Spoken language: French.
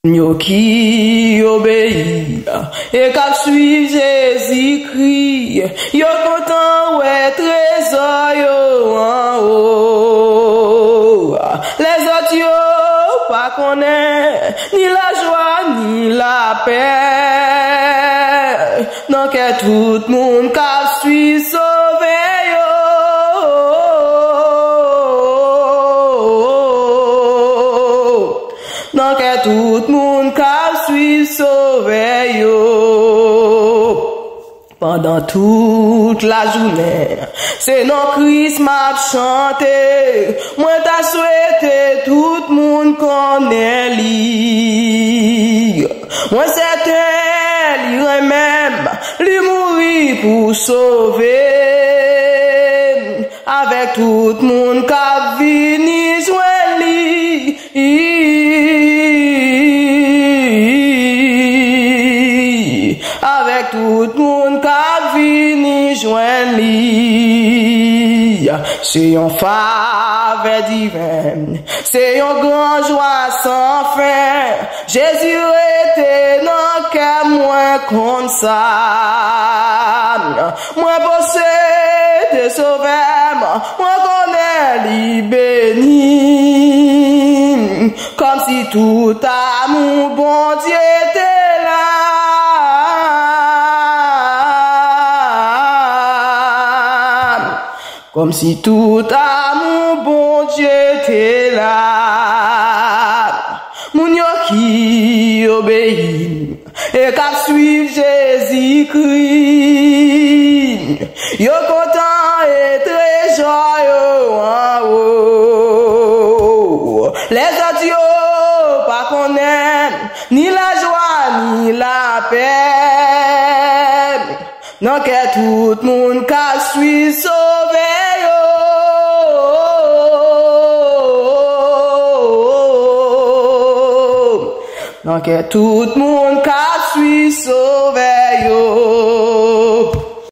Yo qui obéit et qu'a suivi Jésus-Christ, yo content ouais trésor yo en haut. Les autres yo pas connaît ni la joie ni la paix. Non que tout monde qu'a suivi sauvé yo. Non que tout monde qu'a suivi sauvé yo. Pendant toute la journée, c'est non Christ m'a chanté. Moi t'as souhaité tout monde connaît li. Moi c'était li même, lui mourir pour sauver. Avec tout monde qu'a vini joindre li. Avec tout monde qu'a vini joindre li. C'est un faveur divin, c'est un grand joie sans fin. Jésus était dans que moi comme ça. Moi possède sauveur, moi connais li béni. Comme si tout amour bon Dieu était là. Comme si tout amour bon Dieu était là. Moun yo qui obéit et qu'a suivi Jésus-Christ, yo content et très joyeux en haut. Les autres yo pas connaît ni la joie ni la paix. Non que tout monde qu'a suivi sauvé yo. Non que tout monde qu'a suivi sauvé yo.